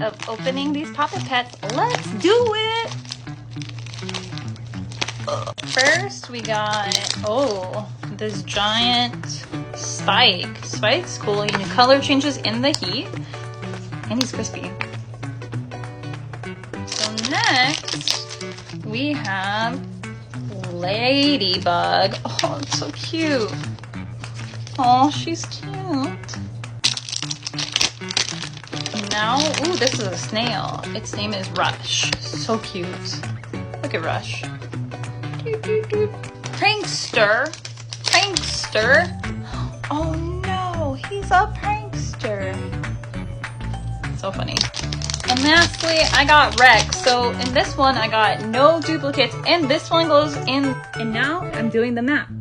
of opening these Pop It Pets. Let's do it! First, we got, this giant Spike. Spike's cool. You know, color changes in the heat. And he's crispy. So next, we have Ladybug. Oh, it's so cute. Oh, she's cute. Now, ooh, this is a snail. Its name is Rush. So cute. Look at Rush. Prankster. Prankster. Oh no, he's a prankster. So funny. And lastly, I got Rex. So in this one, I got no duplicates, and this one goes in. And now I'm doing the map.